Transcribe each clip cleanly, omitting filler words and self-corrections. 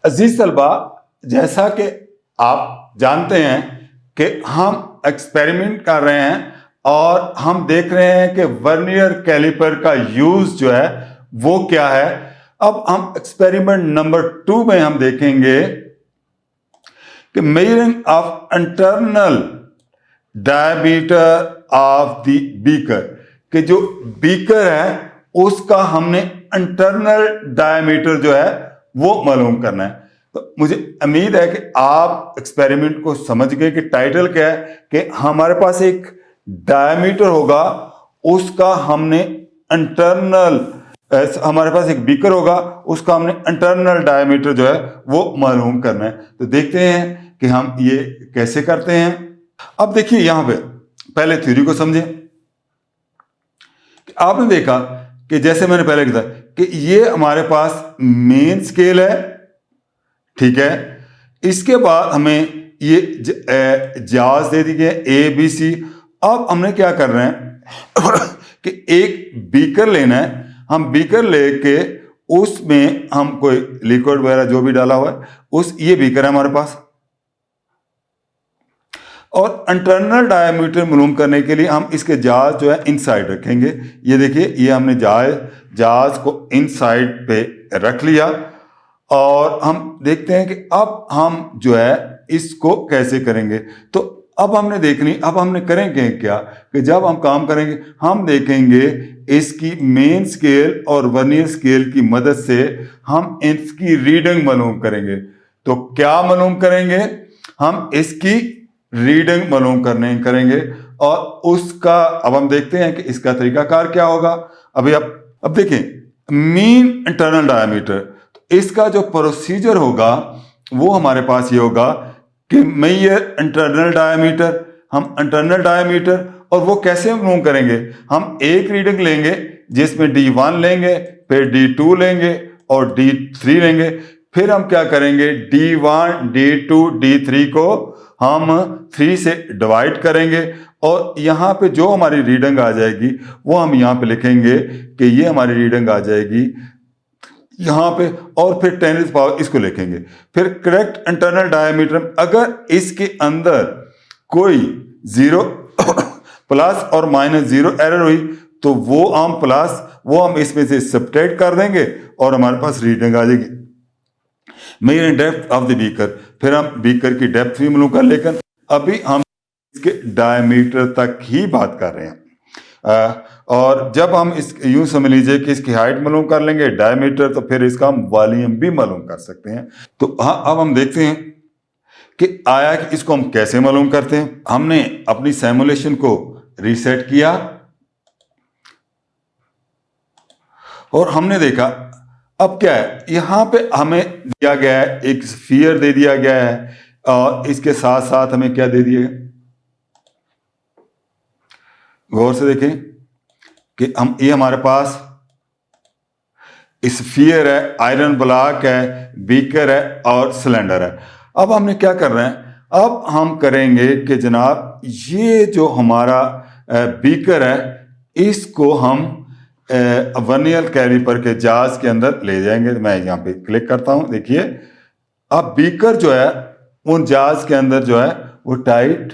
अजीज तलबा, जैसा कि आप जानते हैं कि हम एक्सपेरिमेंट कर रहे हैं और हम देख रहे हैं कि वर्नियर कैलिपर का यूज जो है वो क्या है। अब हम एक्सपेरिमेंट नंबर 2 में हम देखेंगे कि measuring of internal diameter of the beaker, कि जो बीकर है उसका हमने इंटरनल डायमीटर जो है वो मालूम करना है। तो मुझे उम्मीद है कि आप एक्सपेरिमेंट को समझ गए कि टाइटल क्या है, कि हमारे पास एक डायमीटर होगा, उसका हमने इंटरनल, हमारे पास एक बीकर होगा, उसका हमने इंटरनल डायमीटर जो है वो मालूम करना है। तो देखते हैं कि हम ये कैसे करते हैं। अब देखिए यहां पे पहले थ्योरी को समझें। आपने देखा कि जैसे मैंने पहले कहा कि ये हमारे पास मेन स्केल है, ठीक है। इसके बाद हमें ये जाज दे दी गई ए बी सी। अब हमने क्या कर रहे हैं कि एक बीकर लेना है। हम बीकर लेके उसमें हम कोई लिक्विड वगैरह जो भी डाला हुआ है ये बीकर है हमारे पास, और इंटरनल डायमीटर मालूम करने के लिए हम इसके जाज जो है इनसाइड रखेंगे। ये देखिए, ये हमने जाज को इनसाइड पे रख लिया और हम देखते हैं कि अब हम जो है इसको कैसे करेंगे। तो अब हमने करेंगे क्या कि जब हम काम करेंगे हम देखेंगे इसकी मेन स्केल और वर्नियर स्केल की मदद से हम इसकी रीडिंग मालूम करेंगे। तो क्या मालूम करेंगे? हम इसकी रीडिंग मालूम करेंगे और उसका अब हम देखते हैं कि इसका तरीकाकार क्या होगा। अब देखें मीन इंटरनल डायमीटर, तो इसका जो प्रोसीजर होगा वो हमारे पास ये होगा कि मेजर इंटरनल डायमीटर। हम इंटरनल डायमीटर और वो कैसे मालूम करेंगे? हम एक रीडिंग लेंगे जिसमें D1 लेंगे, फिर D2 लेंगे और D3 लेंगे। फिर हम क्या करेंगे, D1 D2 D3 को हम 3 से डिवाइड करेंगे और यहाँ पे जो हमारी रीडिंग आ जाएगी वो हम यहाँ पे लिखेंगे कि ये हमारी रीडिंग आ जाएगी यहाँ पे, और फिर 10 इसको लिखेंगे। फिर करेक्ट इंटरनल डायमीटर, अगर इसके अंदर कोई जीरो प्लस और माइनस जीरो एरर हुई तो वो हम इसमें से सब्ट्रैक्ट कर देंगे और हमारे पास रीडिंग आ जाएगी। Measuring depth of the beaker, फिर हम बीकर की डेप्थ भी मालूम कर, लेकिन अभी हम इसके डायमीटर तक ही बात कर रहे हैं। और जब हम इस यूं समझ लीजिए कि इसकी हाइट मालूम कर लेंगे, डायमीटर, तो फिर इसका हम वॉल्यूम भी मालूम कर सकते हैं। तो हाँ, अब हम देखते हैं कि आया कि इसको हम कैसे मालूम करते हैं। हमने अपनी सिमुलेशन को रीसेट किया और हमने देखा अब क्या है, यहां पे हमें दिया गया है एक स्फीयर दे दिया गया है और इसके साथ साथ हमें क्या दे दिया है, गौर से देखें कि ये हमारे पास स्फीयर है, आयरन ब्लॉक है, बीकर है और सिलेंडर है। अब हमने क्या कर रहे हैं, अब हम करेंगे कि जनाब ये जो हमारा बीकर है इसको हम वर्नियर कैलिपर के जाज के अंदर ले जाएंगे। मैं यहाँ पे क्लिक करता हूँ, देखिए अब बीकर जो है उन जाज के अंदर जो है वो टाइट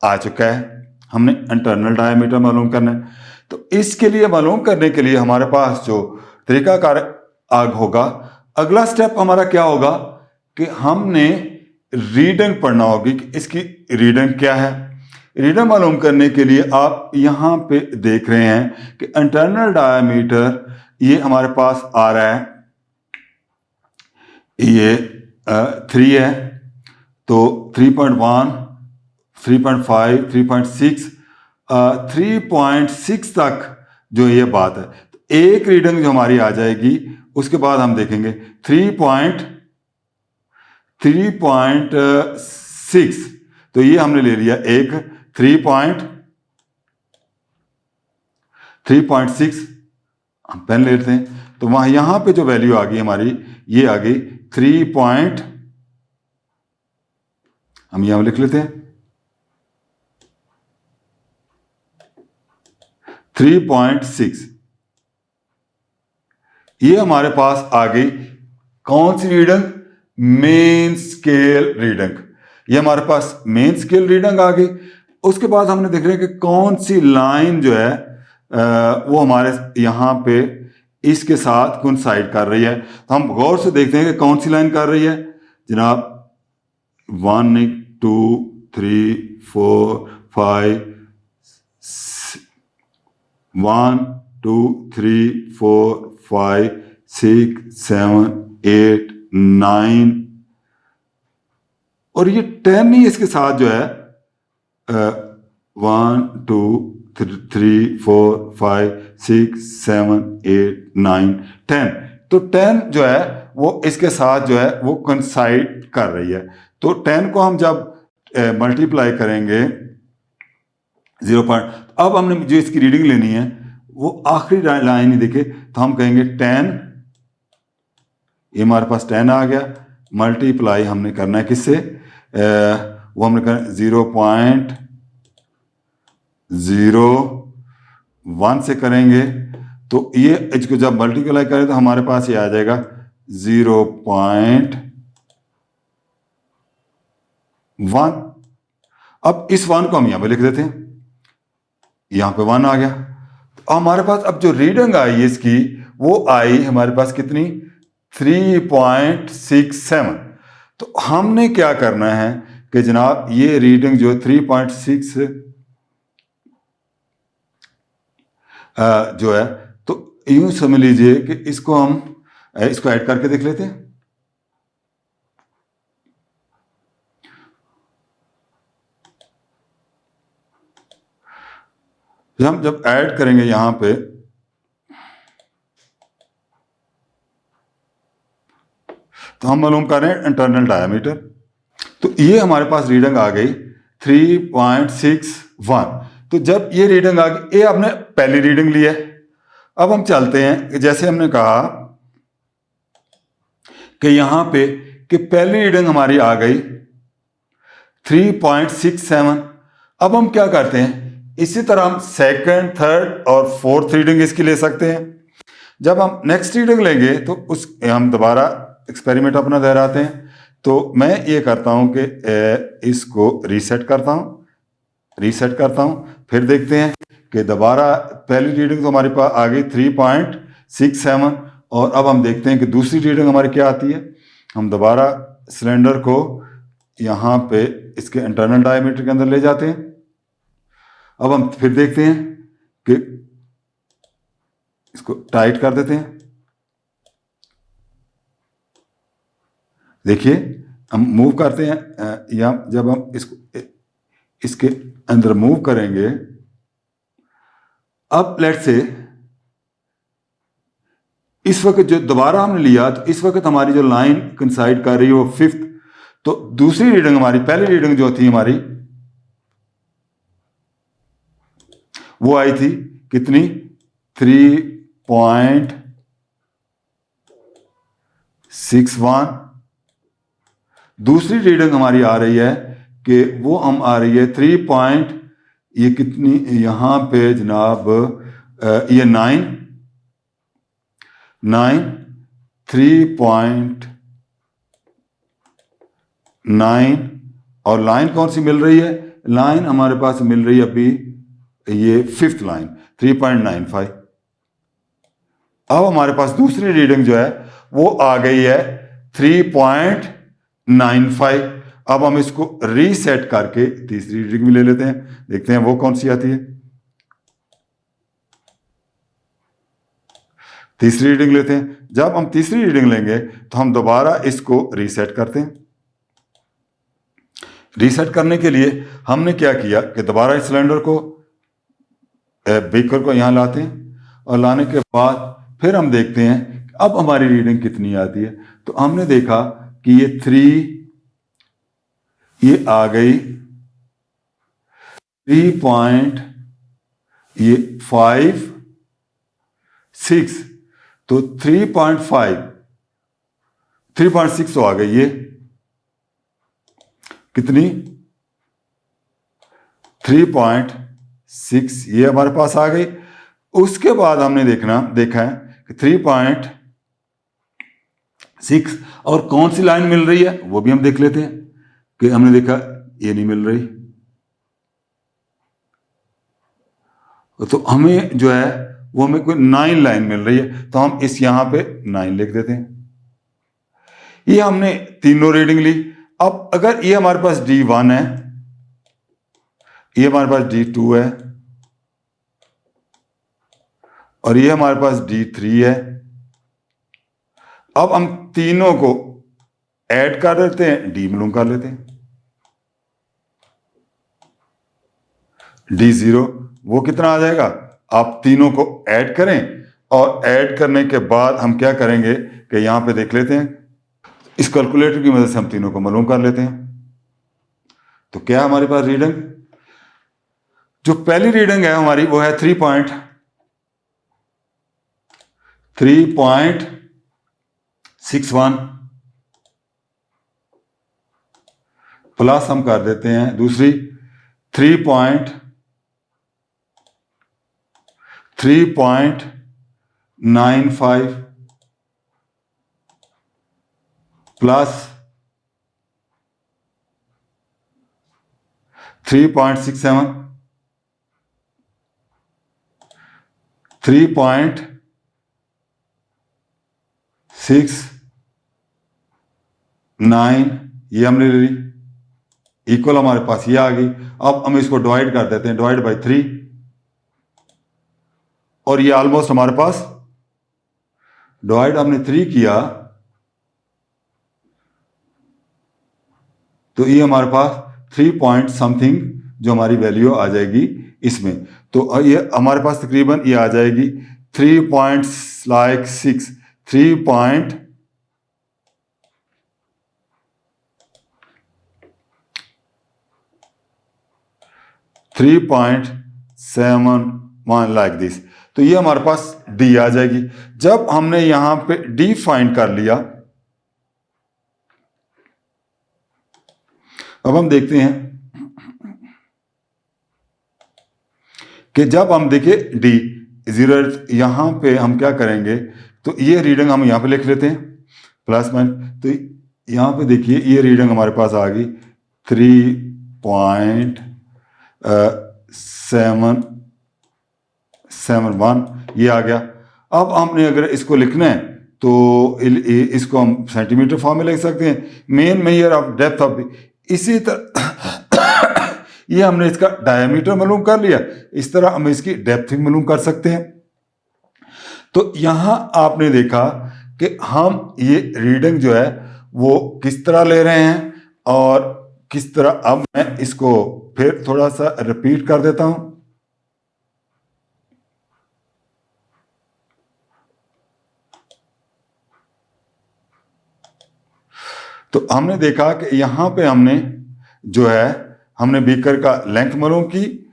आ चुका है। हमने इंटरनल डायमीटर मालूम करना है, तो इसके लिए मालूम करने के लिए हमारे पास जो तरीकाकार आग होगा, अगला स्टेप हमारा क्या होगा कि हमने रीडिंग पढ़ना होगी कि इसकी रीडिंग क्या है। रीडिंग मालूम करने के लिए आप यहाँ पे देख रहे हैं कि इंटरनल डायमीटर ये हमारे पास आ रहा है, ये 3 है, तो 3.1 3.5 3.6 3.6 तक जो ये बात है, तो एक रीडिंग जो हमारी आ जाएगी उसके बाद हम देखेंगे 3.6, तो ये हमने ले लिया एक 3.6, हम पेन लेते हैं तो वहां यहां पे जो वैल्यू आ गई हमारी, ये आ गई 3. हम यहां लिख लेते हैं 3.6। ये हमारे पास आ गई कौन सी रीडिंग? Main scale reading. ये हमारे पास मेन स्केल रीडिंग आ गई। उसके बाद हमने देख रहे हैं कि कौन सी लाइन जो है वो हमारे यहाँ पे इसके साथ कोइंसाइड कर रही है। तो हम गौर से देखते हैं कि कौन सी लाइन कर रही है जनाब। 1 2 3 4 5 1 2 3 4 5 6 7 8 9 और ये 10 ही इसके साथ जो है 1 2 3 4 5 6 7 8 9 10। तो 10 जो है वो इसके साथ जो है वो कोइंसाइड कर रही है। तो 10 को हम जब मल्टीप्लाई करेंगे 0. अब हमने जो इसकी रीडिंग लेनी है वो आखिरी लाइन ही देखे, तो हम कहेंगे 10, ये हमारे पास 10 आ गया। मल्टीप्लाई हमने करना है किससे, वो हमने करना 0.01 से करेंगे। तो ये इसको जब मल्टीप्लाई करें तो हमारे पास ये आ जाएगा 0.1। अब इस 1 को हम यहां पे लिख देते हैं, यहां पे 1 आ गया। तो हमारे पास अब जो रीडिंग आई इसकी वो आई हमारे पास कितनी, 3.67। तो हमने क्या करना है कि जनाब ये रीडिंग जो 3.6 जो है, तो यूं समझ लीजिए कि इसको हम इसको ऐड करके देख लेते हैं। हम जब ऐड करेंगे यहां पे तो हम मालूम करें इंटरनल डायमीटर। तो ये हमारे पास रीडिंग आ गई 3.61। तो जब ये रीडिंग आ गई, ये आपने पहली रीडिंग ली है। अब हम चलते हैं कि जैसे हमने कहा कि यहां पे कि पहली रीडिंग हमारी आ गई 3.67। अब हम क्या करते हैं, इसी तरह हम सेकंड, थर्ड और फोर्थ रीडिंग इसकी ले सकते हैं। जब हम नेक्स्ट रीडिंग लेंगे तो उस हम दोबारा एक्सपेरिमेंट अपना दोहराते हैं। तो मैं ये करता हूं कि इसको रीसेट करता हूं, फिर देखते हैं कि दोबारा पहली रीडिंग तो हमारे पास आ गई 3.67। और अब हम देखते हैं कि दूसरी रीडिंग हमारी क्या आती है। हम दोबारा सिलेंडर को यहाँ पे इसके इंटरनल डायमीटर के अंदर ले जाते हैं। अब हम फिर देखते हैं कि इसको टाइट कर देते हैं। देखिए हम मूव करते हैं, या जब हम इसको इसके अंदर मूव करेंगे, अब लेट्स से इस वक्त जो दोबारा हमने लिया, तो इस वक्त हमारी जो लाइन कंसाइड कर रही है वो 5th। तो दूसरी रीडिंग हमारी, पहली रीडिंग जो थी हमारी वो आई थी कितनी, 3.61। दूसरी रीडिंग हमारी आ रही है कि वो हम आ रही है 3. ये कितनी यहां पे जनाब, ये 9 3.9। और लाइन कौन सी मिल रही है, लाइन हमारे पास मिल रही है अभी ये 5th लाइन 3.95। अब हमारे पास दूसरी रीडिंग जो है वो आ गई है 3.95। अब हम इसको रीसेट करके तीसरी रीडिंग भी ले लेते हैं, देखते हैं वो कौन सी आती है। तीसरी रीडिंग लेते हैं। जब हम तीसरी रीडिंग लेंगे तो हम दोबारा इसको रीसेट करते हैं। रीसेट करने के लिए हमने क्या किया कि दोबारा इस सिलेंडर को, बेकर को यहां लाते हैं, और लाने के बाद फिर हम देखते हैं अब हमारी रीडिंग कितनी आती है। तो हमने देखा कि ये 3, ये आ गई 3.56। तो 3.6 तो आ गई ये कितनी, 3.6 ये हमारे पास आ गई। उसके बाद हमने देखा है कि 6 और कौन सी लाइन मिल रही है वो भी हम देख लेते हैं कि हमने देखा ये नहीं मिल रही, तो हमें जो है वो हमें कोई 9 लाइन मिल रही है, तो हम इस यहां पे 9 लिख देते हैं। ये हमने तीनों रीडिंग ली। अब अगर ये हमारे पास D1 है, ये हमारे पास D2 है और ये हमारे पास D3 है, अब हम तीनों को ऐड कर देते हैं, डी मालूम कर लेते हैं। D0 वो कितना आ जाएगा, आप तीनों को ऐड करें और ऐड करने के बाद हम क्या करेंगे कि यहां पे देख लेते हैं, इस कैलकुलेटर की मदद से हम तीनों को मालूम कर लेते हैं। तो क्या हमारे पास रीडिंग, जो पहली रीडिंग है हमारी वो है 3.61 प्लस हम कर देते हैं दूसरी 3.95 प्लस 3.67 3.69 ये हमने ले ली, इक्वल हमारे पास ये आ गई। अब हम इसको डिवाइड कर देते हैं, डिवाइड बाई 3, और ये ऑलमोस्ट हमारे पास डिवाइड हमने 3 किया तो ये हमारे पास 3 पॉइंट समथिंग जो हमारी वैल्यू आ जाएगी इसमें, तो ये हमारे पास तकरीबन ये आ जाएगी 3.6 3.71 लाइक दिस। तो ये हमारे पास डी आ जाएगी। जब हमने यहां पे डी फाइंड कर लिया, अब हम देखते हैं कि जब हम देखें डी 0, यहां पे हम क्या करेंगे, तो ये रीडिंग हम यहां पे लिख लेते हैं प्लस माइनस, तो यहां पे देखिए ये रीडिंग हमारे पास आ गई 3.71 ये आ गया। अब हमने अगर इसको लिखना है तो इसको हम सेंटीमीटर फॉर्म में लिख सकते हैं, main measure of depth of the, इसी तरह ये हमने इसका डायमीटर मालूम कर लिया, इस तरह हम इसकी डेप्थ भी मालूम कर सकते हैं। तो यहां आपने देखा कि हम ये रीडिंग जो है वो किस तरह ले रहे हैं और किस तरह। अब मैं इसको फिर थोड़ा सा रिपीट कर देता हूं। तो हमने देखा कि यहां पे हमने जो है हमने बीकर का लेंथ मालूम की,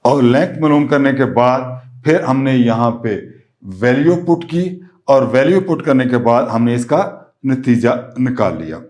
और लेंथ मालूम करने के बाद फिर हमने यहां पे वैल्यू पुट की, और वैल्यू पुट करने के बाद हमने इसका नतीजा निकाल लिया।